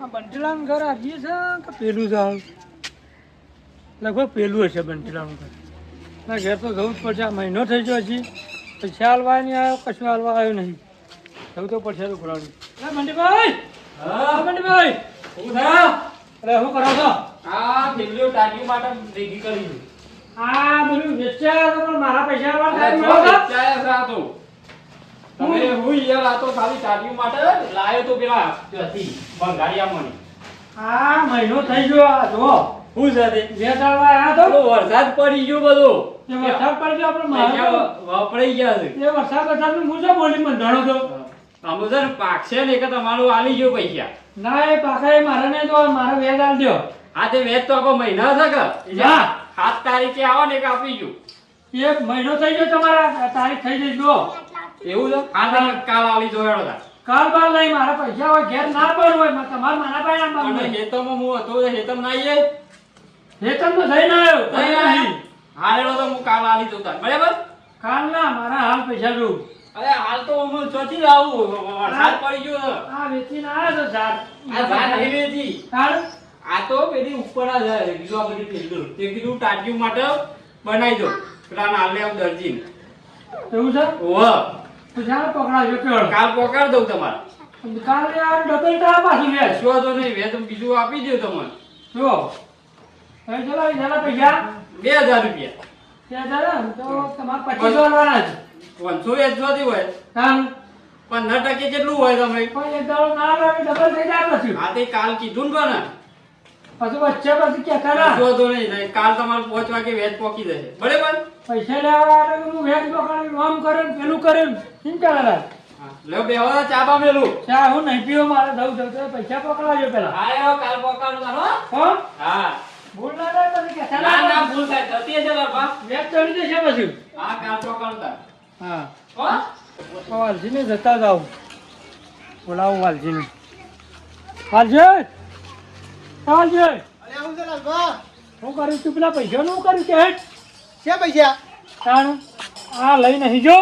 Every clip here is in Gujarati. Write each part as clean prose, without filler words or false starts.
આ બંટીલાનું ઘર આવીએ છે કે પેલું છે લગભગ પેલું હશે બંટીલાનું ઘર ના ઘેર તો જવું જ પડશે આ મહિનો થઈ ગયો હજી પૈસા હાલવા નહીં આવ્યો કશું હાલવા આવ્યો નહીં જવું તો પડશે તો ઘોડાનું બંટીભાઈ હા બંટીભાઈ શું થયા અરે શું કરો છો આ ફેમિલીઓ ટાંકી માટે ભેગી કરી આ બધું વેચ્યા તો પણ મારા પૈસા તમે હું યાર આ તો ખાલી ટાંકી માટે લાયો તો પેલા હતી બંગાળિયામાંની આ મહિનો થઈ ગયો આ જો હું છે તે વેચાવા આવ્યા તો વરસાદ પડી ગયો બધો તે વરસાદ પડી ગયો આપણે મારા વપરાઈ ગયા છે તે વરસાદનું હું શું બોલી બંધાણો તો આમ છે ને પાકશે ને કે તમારું આલી ગયો પૈસા ના એ પાકા એ મારા ને તો મારા વેચ આલ દો આ તે વેચ તો આપણો મહિના છે કે હા 7 તારીખે આવો ને કે આપી ગયો એક મહિનો થઈ ગયો તમારા તારીખ થઈ ગઈ જો એવું છે આ તમે કાલ આલી જોયો હતા કાલ બાર લઈ મારા પૈસા હોય ઘેર ના પણ હોય તમારે મારા પાસે આમ અને હેતમમાં હું હતો હેતમ ના આવીએ વેતન તો થઈ ના આવ્યો નહીં હારેલો તો હું કાલ આલી જોતા બરાબર કાલ ના મારા હાલ પૈસા જોઉં અરે હાલ તો હું ચોથી લાવું વરસાદ પડી ગયો આ વેચીને આવ્યો તો ઝાડ આ ઝાડ નહીં વેચી હાલ આ તો પેલી ઉપર જ બીજું આ બધી ફેરલું તે કીધું ટાંકી માટે બનાવી દો પેલા નાલે આમ દરજી એવું છે ઓહ તો ઝાડ પકડાજો કેળ કાલ પકડ દઉં તમારે કાલે આ ડબલ ટા પાછી વેચ શું તો નહીં વેચ બીજું આપી દઉં તમને જો એ ચલો એ જરા પૈસા 2000 રૂપિયા ત્યાં જરા તો તમારે 25 વાળવાના છે 500 વેચવાથી હોય કામ 15% કેટલું હોય તમે કોઈ એક દાડો ના આવે ડબલ થઈ જાય પછી આ તે કાલ કીધું ને પણ પછી વચ્ચે પછી કહેતા ના શું તો નહીં કાલ તમારે 5 વાગે વેચ પહોંચી જશે બરાબર પૈસા લેવા આવે તો હું વેચ પકડી આમ કરે ને પેલું કરે ને કેમ કરે લે બેહવા ચાબા મેલું ચા હું નહીં પીવો મારે જવું જવું તો પૈસા પકડાજો પેલા આયો કાલ પકડું તારો હો હા ભૂલ ના થાય પછી કહેતા ના ના ના ભૂલ થાય થતી હશે બાપા વેચ ચડી જશે પછી હા કાલ પકડતા હા હો વાલજીને જતા જાવ બોલાવું વાલજીને વાલજી વાલજી અરે હું છે લાલબા શું કર્યું તું પેલા પૈસાનું શું કર્યું કે હેઠ છે પૈસા તાણ આ લઈ નહીં જો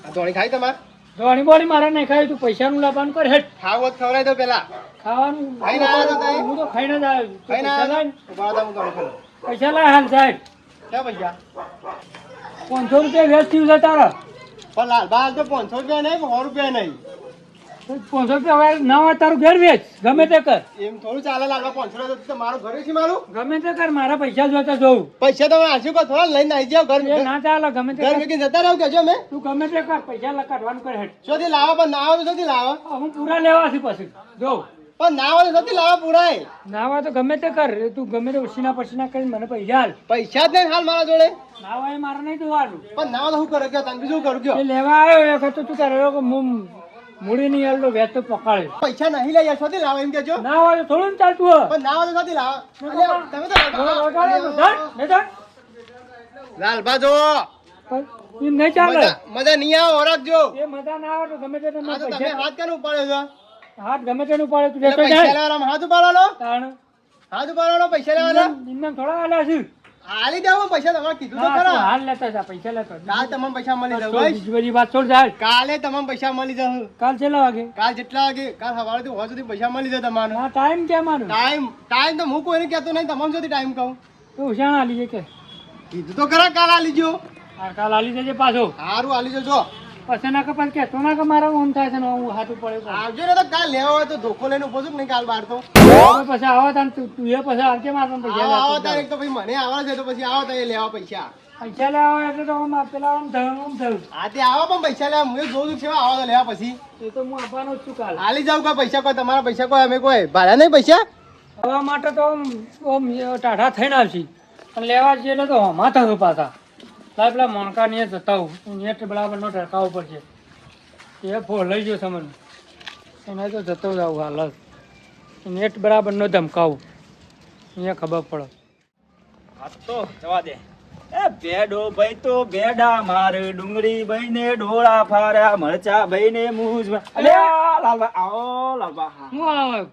આ ધોણી ખાઈ તમાર ધોણી બોડી મારે નહીં ખાય તું પૈસાનું લાવવાનું કર હેઠ ખાવ હોત ખવડાવી દો પેલા ખાવાનું ખાઈને આવ્યા છો તમે? હું તો ખાઈને જ આવ્યો તું ખાઈને પૈસા લાય ને. ઉભા હતા હું ધોણી ખાઈ પૈસા લાય હાલ સાહેબ છે પૈસા 500 રૂપિયા વેચ થયું છે તારા પણ લાલબા હાલ તો 500 રૂપિયા નહીં 100 રૂપિયા નહીં 500 રૂપિયા હવે ના હોય તારું ઘેર વેચ ગમે તે કર એમ થોડું ચાલે લાલબા 500 રૂપિયા તો મારું ઘરે છે મારું ગમે તે કર મારા પૈસા જોતા જોઉં પૈસા તમે આશી કો થોડા લઈને આવી જાવ ઘર એ ના ચાલે ગમે તે ઘર કર મેકી જતા રહો કેજો મેં તું ગમે તે કર પૈસા કાઢવાનું કર હેઠ શોધી લાવો પણ ના આવે તો શોધી લાવો હું પૂરા લેવા છું પછી જો પણ ના આવે તો શોધી લાવો પૂરાય ના હોય તો ગમે તે કર તું ગમે તે ઉછીના પછીના કરીને મને પૈસા હાલ પૈસા જ નહીં હાલ મારા જોડે ના હોય એ મારે નહીં જોવાનું પણ ના હોય તો શું કરો કયો તમે બીજું કરું કયો એ લેવા આવ્યો એ વખત તો તું તારે કે મૂડી નહીં હાલ તો વેચ તો પકડે પૈસા નહીં લઈ શોધી લાવો એમ કેજો ના હોય તો થોડું ને ચાલતું હોય પણ ના હોય તો શોધી લાવો અલ્યા, તમે તો લાલબા જો એમ નહીં ચાલે મજા નહીં આવે ઓળખજો એ મજા ના આવે તો ગમે તે તમે આ તો તમે પૈસા હાથ કેનું ઉપાડ્યો છો હાથ ગમે તેનું પાડે તું એટલે લેતો પૈસા જાય લેવાના હાથ ઉપાડવાનો તાણ હાથ ઉપાડવાનો પૈસા લેવાના નિમ્ન થોડા હાલ્યા છે હાલી દેવો પૈસા તમારે કીધું તો હા, તું ખરા હાલ લેતા જા પૈસા લેતો કાલ તમામ પૈસા મળી છોડ, જશે ભાઈ બીજી બધી વાત છોડ જાય કાલે તમામ પૈસા મળી જશે કાલ છેલ્લા વાગે કાલ જેટલા વાગે કાલ સવારે થી સુધી પૈસા મળી જાય તમારે હા ટાઈમ કેમ મારું ટાઈમ તો હું કોઈને કહેતો નહીં તમામ સુધી ટાઈમ કહું તો ઉશાણ હાલી જાય કે કીધું તો ખરા કાલ આલી જો હા કાલ હાલી જજે પાછો સારું આલી જજો પછી ના કપાસ કે તો ના કે મારા ઓમ થાય છે ને હું હાથ પડે આવજો ને તો કાલ લેવા હોય તો ધોકો લઈને ઉભો છું કે નહીં કાલ બાર તો પછી આવો તાન તું એ પછી આવજે મારા પૈસા આવો લેતો તાર એક તો ભાઈ મને આવવા છે તો પછી આવો તો એ લેવા પૈસા પૈસા લેવા હોય એટલે તો આમ પેલા આમ થયું હા તે આવો પણ પૈસા લેવા હું જોઉં છું કેવા આવો તો લેવા પછી એ તો હું આપવાનો જ છું કાલ આલી જાવ કોઈ પૈસા કોઈ તમારા પૈસા કોઈ અમે કોઈ ભાડા નહીં પૈસા આવવા માટે તો આમ ટાઢા થઈને આવશે પણ લેવા જઈએ એટલે તો હમા થયું પાછા લાય પેલા મોણકા ને જતા હું નેટ બરાબર નો ટકાવવો પડશે એ ફોન લઈ ગયો તમને એને તો જતો જાવ હાલ જ નેટ બરાબર નો ધમકાવું અહીંયા ખબર પડે આ તો જવા દે એ ભેડો ભાઈ તો ભેડા માર ડુંગળી ભાઈ ને ડોળા ફાર્યા મરચા ભાઈ ને મૂજ અલે લાલબા આવો લાલબા હું આવે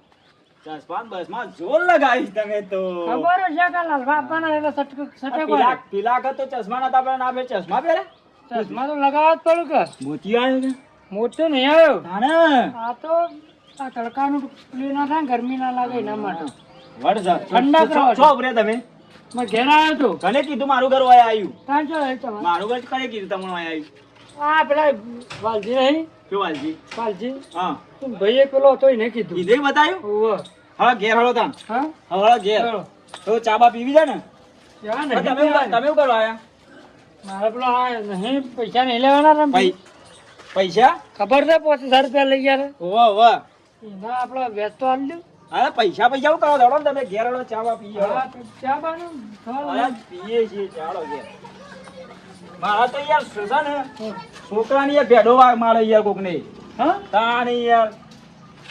ચશ્મા બસ માં જોર લગાવીશ તમે તો ખબર છે કે લાલવા આપવાના એટલે સટકે પીલા તો ચશ્મા નતા પહેરે ના પહેરે ચશ્મા પહેરે ચશ્મા તો લગાવવા જ પડું કે મોતી આવ્યો કે મોટો નહીં આવ્યો તાણે આ તો આ તડકાનું પેલું ના થાય ને, ગરમી ના લાગે એના માટે વડ જા. ઠંડા કરો. છો ઉભરે તમે મેં ઘેર આવ્યો હતો કને કીધું મારું ઘર વાય આવ્યું ત્યાં જો એ તમારે મારું ઘર કને કીધું તમને વાય આવ્યું આ પેલા વાલજી નહીં શું વાલજી વાલજી હા ભાઈએ પેલો હતો એને કીધું કીધે બતાવ્યું ઓવે. હા ઘેર હળો તાન હા હળો ઘેર ચલો. તો ચા બા પીવી જાય ને ક્યાં હા, નહીં તમે પીવાનું? શું કરવા આયા મારે પેલો આ નહીં પૈસા નહીં લેવાના રમતી. પૈસા ખબર છે 5000 રૂપિયા લઈ ગયા રે. વાહ વાહ એના આપડે વેચ તો આલી દઉં. અરે પૈસા પૈસા શું કરો દોડો ને તમે ઘેર હળો ચા બા પીએ હળો. હા, તો ચા બાનું થોડું અરે પીએ છીએ ચાલો ઘેર મારા તો યાર શું છે ને છોકરાની યાર ભેડો મારે યાર કોકને હા તાની યાર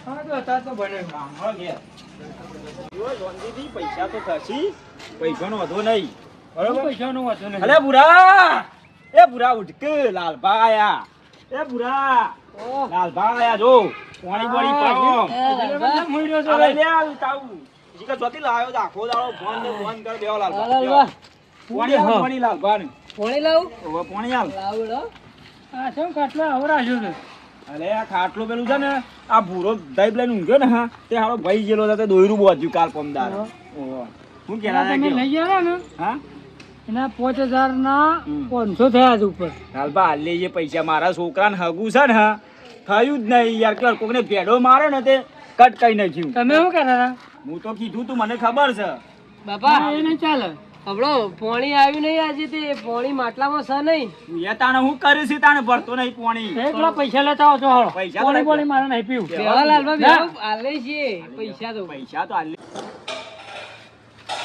હા તો હતા તો બને હળો ઘેર જો જોનજીથી પૈસા તો થશી પૈસાનો વધો નહીં બરોબર પૈસાનું વાંચો નહીં. અરે બુરા એ બુરા ઉઠક લાલભા આયા એ બુરા ઓહ. લાલભા આયા જો પાણી પાણી પાડો એટલે બધા મૂઈ રહ્યો આ છે લઈ લે આ તાવું જીકા જોતી લાવ્યો તો આખો દાડો ફોન ને ફોન કર દેવો લાલભા લાલભા. પાણી હા. આલ પાણી લાલભા ને પોણી લાવું ઓવે પાણી આલ આ શું કાટલા હવરાજો છે અરે આ ખાટલો પેલું છે ને આ ભૂરો દહીં લઈને ઊંઘ્યો ને હા તે હારો ભાઈ ગયેલો હતો તે દોયરું બોધ્યું કાલ પમદાર હા. ઓહો હું આ કેલા તમે લઈ ગયા ને હા એના 5000 ના હમ. 500 થયા છે ઉપર લાલભા હાલ લેજે પૈસા મારા છોકરાને હગું છે ને હા થયું જ નહીં યાર કે કોકને ભેડો મારે ને તે કટ કઈ નાખ્યું તમે શું કહેતા હતા હું તો કીધું તું મને ખબર છે બાપા એ નહીં ચાલે હમણો પોણી આવ્યું નહીં આજે તે પોણી માટલામાં છે નહીં તું એ તાણે હું કરીશ ઈ તાણે ભરતો નહીં પાણી એકલા પૈસા લેતા આવો છો હાલો પૈસા તો પોણી લઈ પોણી મારે નહીં પીવું બેવા લાલબા ના. બેવા આલે છે પૈસા તો પૈસા તો હાલ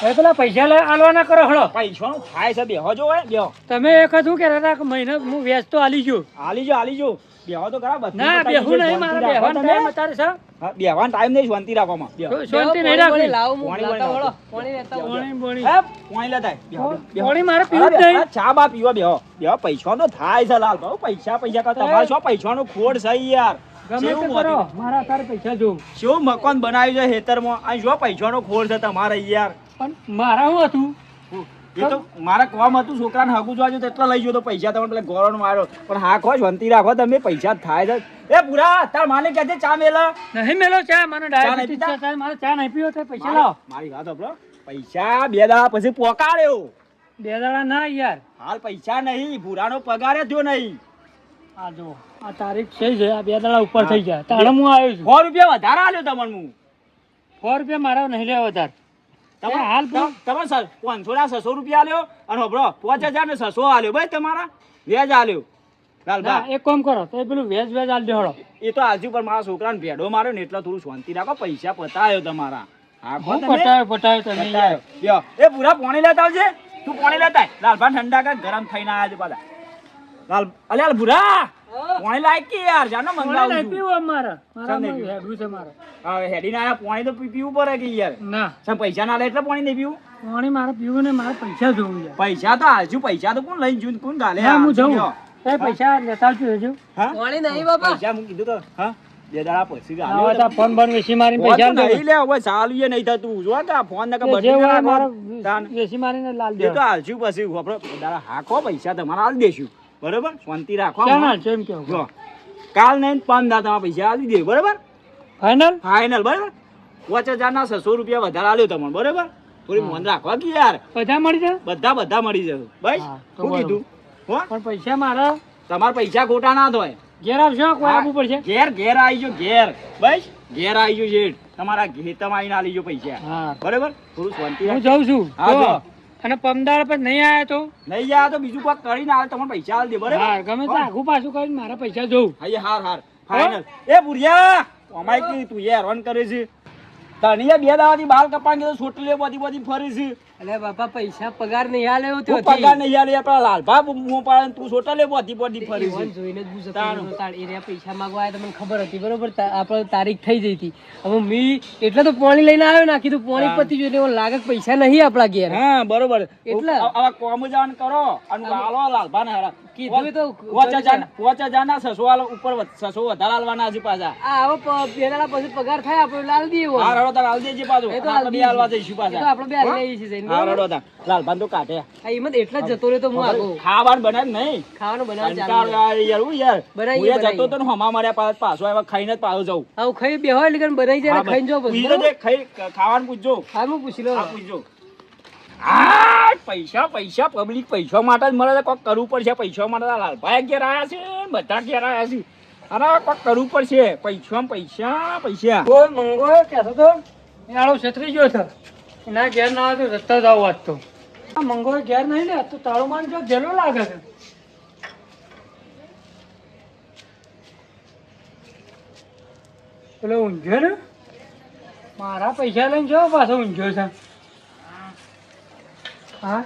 એ પેલા પૈસા લે આલવાના કરો હળો પૈસાનું થાય છે બેહો જો હોય બેહો તમે એક જ શું કહેતા હતા કે મહિને હું વ્યાજ તો આલી ગયો હાલી જો બેહો તો ખરા બધું ના બતાવી બેહું છે, નહીં મારે શાંતિ રાખો બેહવાનો તમે. ટાઈમ અત્યારે છે હા, બેહવાનો ટાઈમ નહીં શાંતિ રાખવામાં બેહો શાંતિ નહીં પોણી રાખવી લાવું હું પોણી લાતા લાવો. વળો પોણી લેતા વળો. પોણી બોણી હે પાણી લેતા આય. બેહો, બેહો. પોણી મારે પીવું જ અરે, નહીં અરે, ચા બા પીવો બેહો બેહો પૈસા તો થાય છે લાલ ભાऊ પૈસા કા તમારે શું પૈસાનો ખોડ છે યાર ગમે તે કેવું કરો મોટી- મારા અત્યારે પૈસા જોઉં શું મકાન બનાવ્યું છે ખેતરમાં આ શું પૈસાનો ખોડ છે તમારે યાર પણ મારા શું હતું એ તો મારા કોમ હતું છોકરાને હગું જોવા તો એટલા લઈ ગયો તો પૈસા તમે પેલા ગોળનો માર્યો પણ હા ખો શાંતિ રાખો તમે પૈસા થાય છે એ પૂરા તાર માને કહે છે ચા મેલા નહીં મેલો ચા મને નહીં ડાયાબિટીસ પીતા? છે મારે ચા નહીં પીવો તો પૈસા લાવો મારી વાત સાંભળો પૈસા 2 દાડા પછી પોકાડ્યો 2 દાડા ના યાર હાલ પૈસા નહીં ભૂરાનો પગાર થયો નહીં આ જો આ તારીખ છે છે આ 2 દાડા ઉપર થઈ ગયા તાણે હું આવ્યો છું 100 રૂપિયા વધારે આલ્યો તમને હું 100 રૂપિયા મારા નહીં લેવા વધારે તમે એ હાલ તમે 500 ના 600 રૂપિયા આલ્યો અને હોભળો 5000 ને 600 આલ્યો ભાઈ તમારા વ્યાજ આલ્યો લાલબા ના, એક કામ કરો તો પેલું વેજ વેજ આલ દે હળો એ તો આજુ પર મારા છોકરાને ભેડો માર્યો ને એટલે થોડું શાંતિ રાખો પૈસા પતાયો તમારા હા ખો હું તમે પટાયો તમે પતાયો. લ્યો, એ પૂરા પાણી લેતા આવજે તું પાણી લેતા આય. લાલભા ઠંડા કર ગરમ થઈને આયા છે પાછા લાલ અલ્યા ભૂરા પાણી લાય કે યાર જાનો પોણી મંગાવું નહીં છું પીવું મારા ચાલ નહીં મારા હેડવું છે મારે હવે હેડીને આયા પાણી તો પીવું પડે કે યાર ના સમ પૈસા ના લે એટલે પાણી નહીં પીવું પાણી મારે પીવું ને મારે પૈસા જોવું યાર પૈસા તો હાલજુ પૈસા તો કોણ લઈને જુ કોણ ગાલે હા હું જઉં લ્યો. એ પૈસા લેતા આવજો હજુ હા પોણી નહીં બાપા પૈસા હું કીધું તો હા 2 દાડા પછી આવા ગાલ્યો તા ફોન બન વેસી મારીને પૈસા ફોન તો આલ નહીં લે હવે ચાલુ એ નહીં થતું જો કે આ ફોન ને કે દો. જે બદલી હોય નાખો. મારે તાન. વેસી મારીને લાલ એ દે તો હાલશું પછી આપણે દાડા હાકો પૈસા તમારા આલી દેશું બરોબર શાંતિ રાખો ચાલ હાલ છે એમ કેવું જો કાલ નહીં 5 દાડા તમારા પૈસા આલી દે બરોબર ફાઈનલ ફાઇનલ બરોબર 5000 ના 600 રૂપિયા વધારે આલ્યો તમને બરોબર થોડી મન રાખવા કે યાર બધા મળી જાય બધા મળી જશે બસ હા, તો શું બરોબર. કીધું હો પણ પૈસા મારા તમારા પૈસા ખોટા ના થાય ઘેર આવશો કોઈ હા. આપવું પડશે ઘેર આવી જો ઘેર બસ ઘેર આવી જો શેઠ તમારા ખેતરમાં આવીને આલી જો પૈસા હા બરોબર થોડું શાંતિ હું રાખ. જાઉં છું હા, જો. જો. અને પમદાર પર નહીં આયા તો નહીં જાય તો બીજું કોઈક કરીને આવે તમને પૈસા આલી દે બરોબર હા ગમે તે આઘું પાછું કરીને મારા પૈસા જોઉં હાર ફાઇનલ એ બુરિયા અમાય કે તું યાર રન કરે છે તને 2 દાડાથી બાલ કપાણ કે છોટલે બધી ફરી છે અલે બાપા પૈસા પગાર નહીં આલે એવું તું પગાર નહીં આલે આપણા લાલભા મોં પાડે તું છોટલે બધી ફરી છે જોઈને જ પૂછો તાણું. એ રહ્યા પૈસા માંગવા આવ્યા તમને ખબર હતી બરોબર આપણે તારીખ થઈ જઈ હતી હવે મી એટલે તો પોણી લઈને આવ્યો ના કીધું પોણી પતી જોઈને એવું લાગે કે પૈસા નહીં આપણા ઘેર હા બરોબર એટલે? આવા કોમ જાન કરો અને લાલો લાલભા ને હારા કીધું તો 5000 ના 600 ઉપર 600 વધારે આલવાના હજી પાછા આ હવે પેલા પછી પગાર થાય આપણે લાલ દઈએ હાર હવે તાર આલ દેજે પાછો. એ તો આપણે બે હાલવા જઈશું એ તો પાછા. આપણે બે હાલી લઈએ છીએ જઈને, હા, બરાબર? રડો તાર. લાલભાન તો કાઢે. આ એમાં એટલા જ જતો રહ્યો તો હું આગો ખાવાનું બનાવ નહીં. ખાવાનું બનાવવાનું કંટાળો ચાલુ આવે યાર, હું યાર. બનાવીએ, હું યાર જતો બનાવીએ. તો ને હમા માર્યા પાછો આવ્યા, ખાઈને જ પાછો જાઉં. આવું ખાઈ બે હોય એટલે બનાવી જાય હા, ને ખાઈને જાઓ પછી, પૂછી બરાબર? લેજે, ખાવાનું પૂછજો. હા હું પૂછી લઉં. હા, પૂછજો. આ પૈસા પૈસા પબ્લિક પૈસા માટે જ મળે છે. કોક કરવું પડશે પૈસા માટે. આ લાલભાઈ ઘેર આવ્યા છે, બધા ઘેર આવ્યા છે. અરે કોક કરવું પડશે. પૈસા પૈસા પૈસા. કોઈ મંગો કહેતો તો એ આળો છેતરી ગયો છે. એના ઘેર ના આવે તો રસ્તા જ આવું આજ તો. આ મંગો ઘેર નહીં ને, આજ તો તાળો માન જો જેલો લાગે છે. પેલો ઊંઝો ને મારા પૈસા લઈને જો પાછો ઊંઝો છે. હા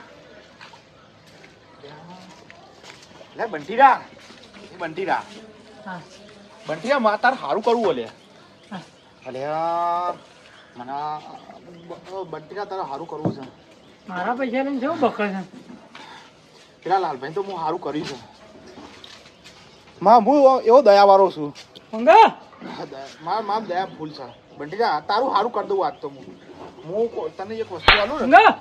લે બંટીરા બંટીરા હા બંટીરા માં તાર સારું કરવું ઓલે હા. અલે યાર મને બંટીરા તારે સારું કરવું છે. મારા પૈસા લઈને જો બકર છે. પેલા લાલભાઈ તો હું સારું કર્યું છે. માં હું એવો દયાવાળો છું. મંગા મારા દયા ફૂલ છે. બંટીરા તારું સારું કરી દઉં આજ તો હું તને એક વસ્તુ આલું ને. મંગા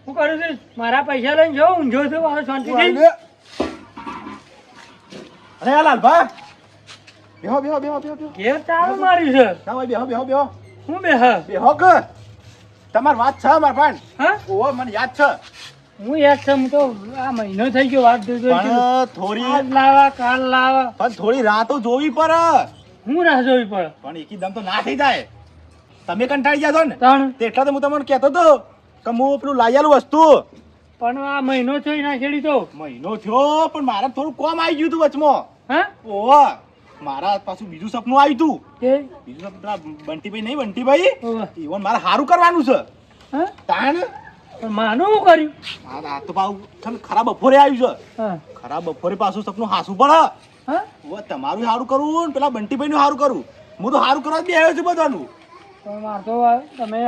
શું કરું છું? મારા પૈસા લઈને જો ઊંઝો છે પાછો શાંતિથી. અરે યાર લાલભાઈ બેહો બેહો બેહો બેહો બેહો ઘેર તાળું માર્યું છે. ના ભાઈ બેહો બેહો બેહો હું બેહ બેહો કે તમારી વાત છે મારા ભાઈ. હા ઓહો મને યાદ છે. હું યાદ છે. હું તો આ મહિનો થઈ ગયો વાત જોઈ જોઈ. પણ થોડી આજ લાવા કાલ લાવા પણ થોડી રાતો જોવી પડે. હું રાહ જોવી પડે. પણ એકદમ તો ના થઈ જાય. તમે કંટાળી ગયા છો ને ત્રણ તે એટલા તો હું તમને કહેતો હતો કે હું પેલું લાઈ આલું વસ્તુ. પણ આ મહિનો થઈ ના છેડી તો મહિનો થયો પણ મારે થોડું કોમ આવી ગયું હતું વચમાં. હા ઓહો મારા પાછું બીજું સપનું આવ્યું હતું. કે બીજું સપનું પેલા બંટીભાઈ નહીં બંટીભાઈ ઓવે. ઈવન મારે સારું કરવાનું છે. હા તાણ પણ માનું શું કર્યું? આ તો પાછું છે ને ખરા બપોરે આવ્યું છે. હા ખરા બપોરે પાછું સપનું હાસું પડે. હા ઓહો તમારું સારું કરવું ને પેલા બંટીભાઈ નું સારું કરવું. હું તો સારું કરવા જ બે આવ્યો છું બધાનું. પણ મારે તો તમે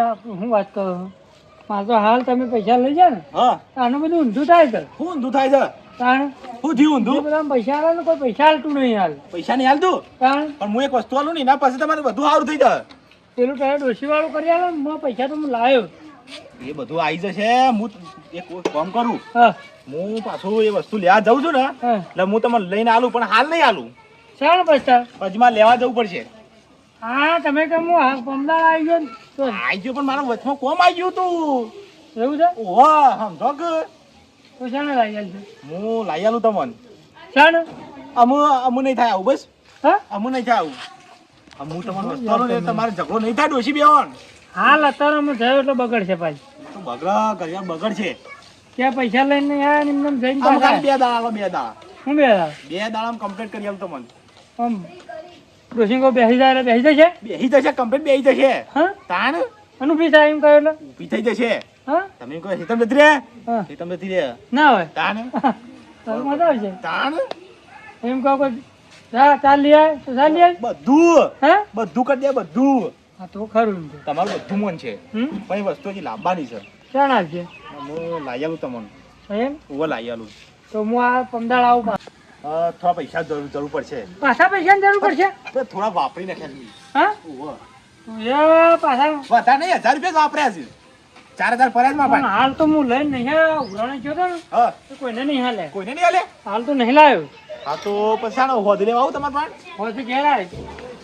હું વાત કરો છો? મારે તો હાલ તમે પૈસા લઈ જાય ને હા આનું બધું ઊંધું થાય છે. શું ઊંધું થાય છે? તાણ શું થયું જે ઊંધું? બધા પૈસા આલે ને કોઈ પૈસા હાલતું નહીં હાલ. પૈસા નહીં હાલતું તાણ પણ હું એક વસ્તુ આલું ને એના પાસે તમારે બધું સારું થઈ જાય. પેલું તારે ડોશીવાળું કરી આલે ને મારા પૈસા તો હું લાવ્યો. એ બધું આવી જશે. હું એક કામ કરું હા હું પાછું એ વસ્તુ લેવા જાઉં છું ને હા એટલે હું તમને લઈને આલું પણ હાલ નહીં આલું. શાણ પૈસા? પછી મારે લેવા જવું પડશે. હા તમે કેમ હું હા પમદાર આવી ગયો ને તો આવી ગયો પણ મારા વચમાં કોમ આવી ગયું તું. એવું છે? ઓહો સમજો કે તો શાણે લાવી આલજો? હું લાવી આલું તમને. શાણે? અમુ નહીં થાય આવું બસ. હા અમુ નહીં થાય આવું. હું તમને વસ્તુ આલું ને તમારે ઝઘડો નહીં થાય ડોશી બેન. હાલ અત્યારે અમે થયો એટલે બગડશે પાછી. તો બગડ કર્યા બગડ છે. ત્યાં પૈસા લઈને આયા ને એમને એમ જઈને આમ પાછા ખાલી 2 દાડા આલો 2 દાડા. હું બે હાલ 2 દાડામાં કમ્પ્લીટ કરી આલું તમને. આમ ડોશીંગો બેસી જાય એટલે બેસી જશે. બેસી જશે કમ્પ્લીટ બેસી જશે. હા તાણ એનું ફી થાય એમ કહ્યું એટલે ઊભી થઈ જશે. હા તમે કહો હિતમ જતી રે હા હિતમ જતી રે. ના હોય તાણ તો મજા આવશે. તાણ એમ કહો કે જા ચાલ લઈ આય તો ચાલ લઈ આય. બધું હા બધું કરી દે બધું. હા તો ખરું એમ તો. તમારું બધું મન છે હમ પણ એ વસ્તુ હજી લાવવાની છે. ક્યાં આવશે હું લાવી આલું તમને. એમ ઓવો લાવી આલું. તો હું આ પમદાળ આવું થોડા પૈસા જરૂર પડશે. પાછા પૈસાની જરૂર પડશે. આપણે થોડા વાપરી નાખ્યા છે. હા ઓવો એ પાછા વધારે નહીં 1000 રૂપિયા જ વાપર્યા છે. 4000 પડ્યા જ માં પણ હાલ તો હું લઈને નહીં ઉઘરાણી ગયો હતો ને હા તો કોઈને નહીં હાલે. કોઈને નહીં આલે. હાલ તો નહીં લાવ્યો. હા તો પછી શાનો હોદ લેવા આવું તમારે પાસે. હોથી ઘેર આવે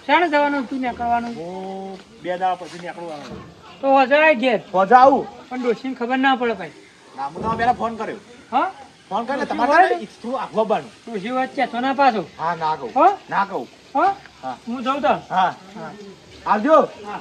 શાણે જવાનું તું ને કરવાનું હું 2 દાડા પછી નીકળું આવું. તો હોજે આય ઘેર હોજ આવું. પણ ડોશીને ખબર ના પડે ભાઈ. ના હું તમે પહેલા ફોન કર્યો. હા ફોન કરીને પછી તમારે હોય છે ને ઈચ્છું આવવાનું. ડોશી વચ્ચે તો ના પાછો. હા ના કહું હો ના કહું. હો હા હું જઉં તો હા હા આવજો. હા